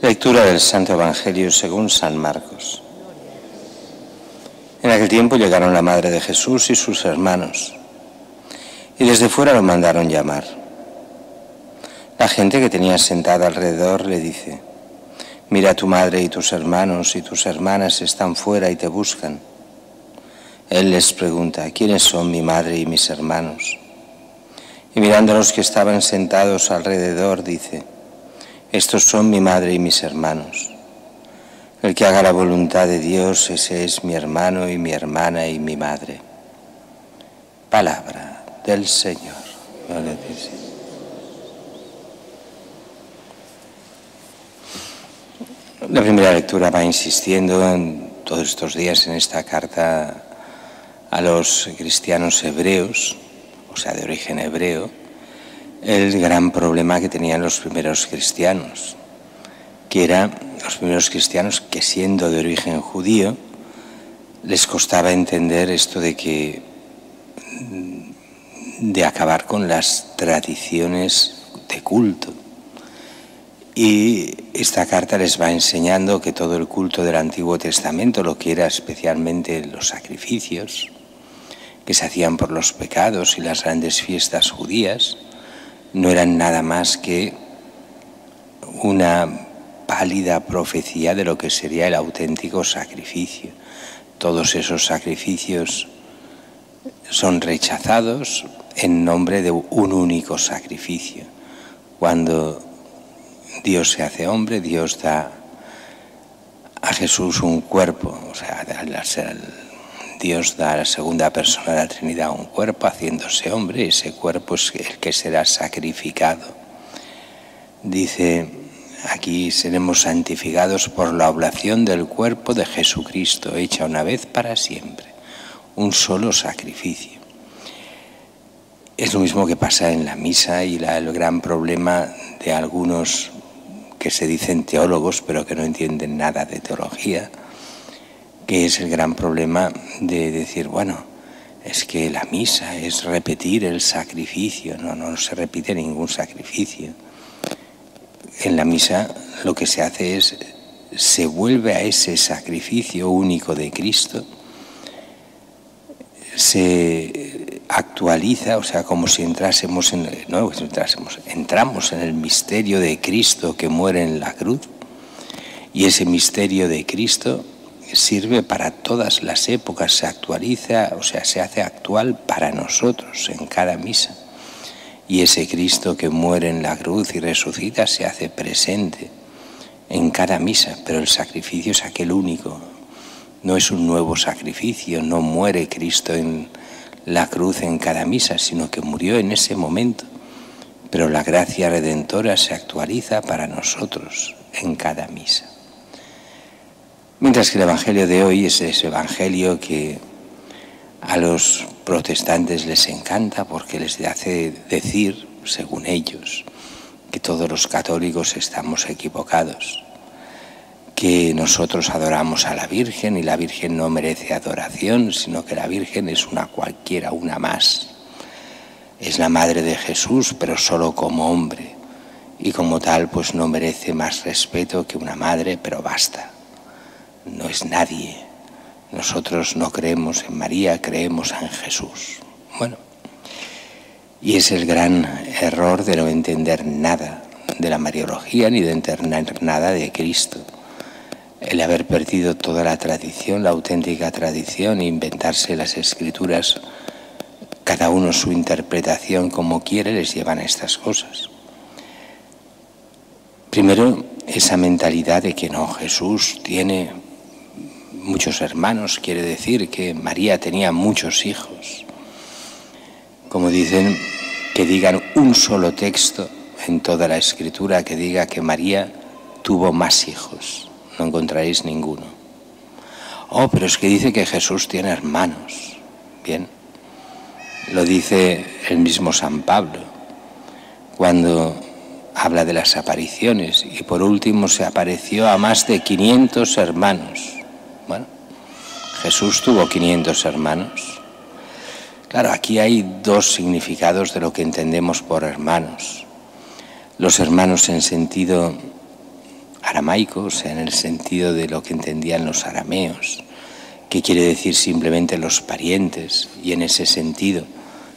Lectura del Santo Evangelio según San Marcos. En aquel tiempo llegaron la madre de Jesús y sus hermanos, y desde fuera lo mandaron llamar. La gente que tenía sentada alrededor le dice: «Mira a tu madre y tus hermanos y tus hermanas están fuera y te buscan». Él les pregunta: «¿Quiénes son mi madre y mis hermanos?». Y mirando a los que estaban sentados alrededor dice: «Estos son mi madre y mis hermanos. El que haga la voluntad de Dios, ese es mi hermano y mi hermana y mi madre». Palabra del Señor. Gloria a ti, Señor. La primera lectura va insistiendo en todos estos días en esta carta a los cristianos hebreos, o sea, de origen hebreo, el gran problema que tenían los primeros cristianos, que eran los primeros cristianos que, siendo de origen judío, les costaba entender esto de acabar con las tradiciones de culto. Y esta carta les va enseñando que todo el culto del Antiguo Testamento, lo que era especialmente los sacrificios que se hacían por los pecados y las grandes fiestas judías, no eran nada más que una pálida profecía de lo que sería el auténtico sacrificio. Todos esos sacrificios son rechazados en nombre de un único sacrificio. Cuando Dios se hace hombre, Dios da a Jesús un cuerpo, o sea, Dios da a la segunda persona de la Trinidad un cuerpo haciéndose hombre, y ese cuerpo es el que será sacrificado. Dice: aquí seremos santificados por la oblación del cuerpo de Jesucristo, hecha una vez para siempre, un solo sacrificio. Es lo mismo que pasa en la misa, y el gran problema de algunos que se dicen teólogos pero que no entienden nada de teología, que es el gran problema de decir, bueno, es que la misa es repetir el sacrificio. No se repite ningún sacrificio. En la misa lo que se hace es, se vuelve a ese sacrificio único de Cristo, se actualiza, o sea, como si entramos en el misterio de Cristo que muere en la cruz, y ese misterio de Cristo sirve para todas las épocas, se actualiza, o sea, se hace actual para nosotros en cada misa. Y ese Cristo que muere en la cruz y resucita se hace presente en cada misa, pero el sacrificio es aquel único. No es un nuevo sacrificio, no muere Cristo en la cruz en cada misa, sino que murió en ese momento. Pero la gracia redentora se actualiza para nosotros en cada misa. Mientras que el Evangelio de hoy es ese Evangelio que a los protestantes les encanta, porque les hace decir, según ellos, que todos los católicos estamos equivocados, que nosotros adoramos a la Virgen y la Virgen no merece adoración, sino que la Virgen es una cualquiera, una más. Es la madre de Jesús, pero solo como hombre, y como tal pues no merece más respeto que una madre, pero basta. No es nadie. Nosotros no creemos en María, creemos en Jesús. Bueno, y es el gran error de no entender nada de la Mariología ni de entender nada de Cristo. El haber perdido toda la tradición, la auténtica tradición, e inventarse las escrituras, cada uno su interpretación como quiere, les llevan a estas cosas. Primero, esa mentalidad de que no, Jesús tiene muchos hermanos, quiere decir que María tenía muchos hijos. Como dicen, que digan un solo texto en toda la Escritura que diga que María tuvo más hijos. No encontraréis ninguno. Oh, pero es que dice que Jesús tiene hermanos. Bien, lo dice el mismo San Pablo cuando habla de las apariciones, y por último se apareció a más de 500 hermanos. Bueno, Jesús tuvo 500 hermanos. Claro, aquí hay dos significados de lo que entendemos por hermanos. Los hermanos en sentido aramaico, o sea, en el sentido de lo que entendían los arameos, que quiere decir simplemente los parientes, y en ese sentido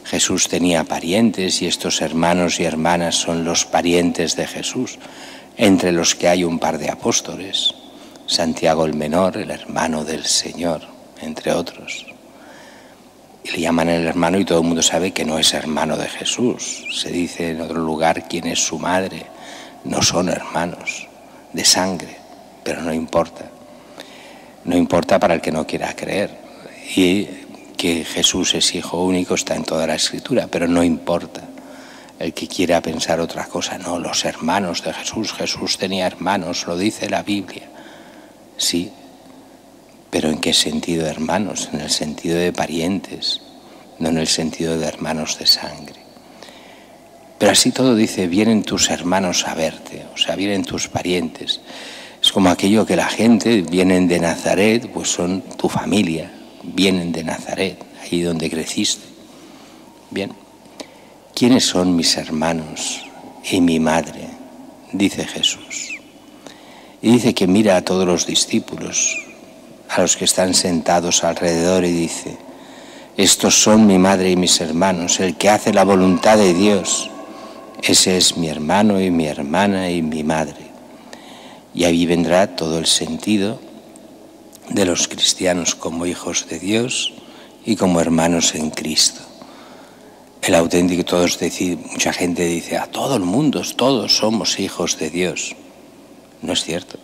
Jesús tenía parientes y estos hermanos y hermanas son los parientes de Jesús, entre los que hay un par de apóstoles, Santiago el Menor, el hermano del Señor, entre otros. Y le llaman el hermano y todo el mundo sabe que no es hermano de Jesús. Se dice en otro lugar quién es su madre. No son hermanos de sangre, pero no importa. No importa para el que no quiera creer. Y que Jesús es hijo único está en toda la Escritura, pero no importa. El que quiera pensar otra cosa, no, los hermanos de Jesús. Jesús tenía hermanos, lo dice la Biblia. Sí, pero ¿en qué sentido de hermanos? En el sentido de parientes, no en el sentido de hermanos de sangre. Pero así todo dice, vienen tus hermanos a verte, o sea, vienen tus parientes. Es como aquello que la gente, vienen de Nazaret, pues son tu familia, vienen de Nazaret, ahí donde creciste. Bien, ¿quiénes son mis hermanos y mi madre? Dice Jesús. Y dice que mira a todos los discípulos, a los que están sentados alrededor y dice, estos son mi madre y mis hermanos, el que hace la voluntad de Dios, ese es mi hermano y mi hermana y mi madre. Y ahí vendrá todo el sentido de los cristianos como hijos de Dios y como hermanos en Cristo. El auténtico, mucha gente dice, a todo el mundo, todos somos hijos de Dios. No es cierto.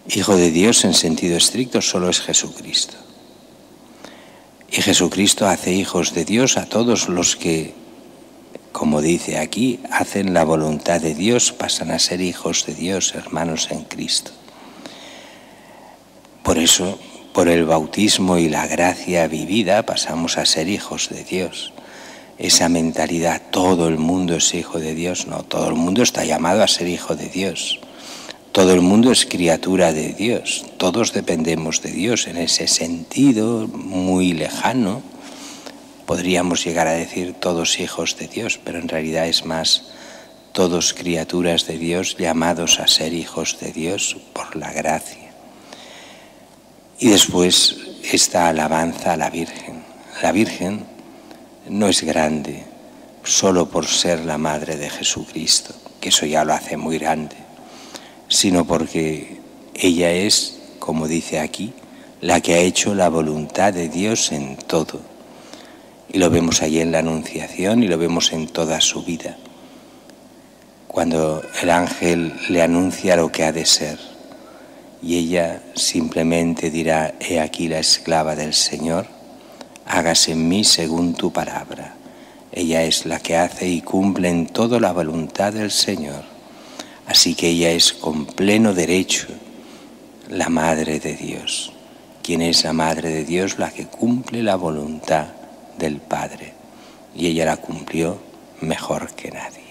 Hijo de Dios en sentido estricto solo es Jesucristo. Y Jesucristo hace hijos de Dios a todos los que, como dice aquí, hacen la voluntad de Dios, pasan a ser hijos de Dios, hermanos en Cristo. Por eso, por el bautismo y la gracia vivida, pasamos a ser hijos de Dios. Esa mentalidad, todo el mundo es hijo de Dios, no, todo el mundo está llamado a ser hijo de Dios. Todo el mundo es criatura de Dios, todos dependemos de Dios. En ese sentido muy lejano, podríamos llegar a decir todos hijos de Dios, pero en realidad es más, todos criaturas de Dios llamados a ser hijos de Dios por la gracia. Y después esta alabanza a la Virgen. La Virgen no es grande solo por ser la madre de Jesucristo, que eso ya lo hace muy grande, sino porque ella es, como dice aquí, la que ha hecho la voluntad de Dios en todo. Y lo vemos allí en la Anunciación y lo vemos en toda su vida. Cuando el ángel le anuncia lo que ha de ser y ella simplemente dirá, he aquí la esclava del Señor, hágase en mí según tu palabra. Ella es la que hace y cumple en todo la voluntad del Señor. Así que ella es con pleno derecho la Madre de Dios. ¿Quién es la Madre de Dios? La que cumple la voluntad del Padre. Y ella la cumplió mejor que nadie.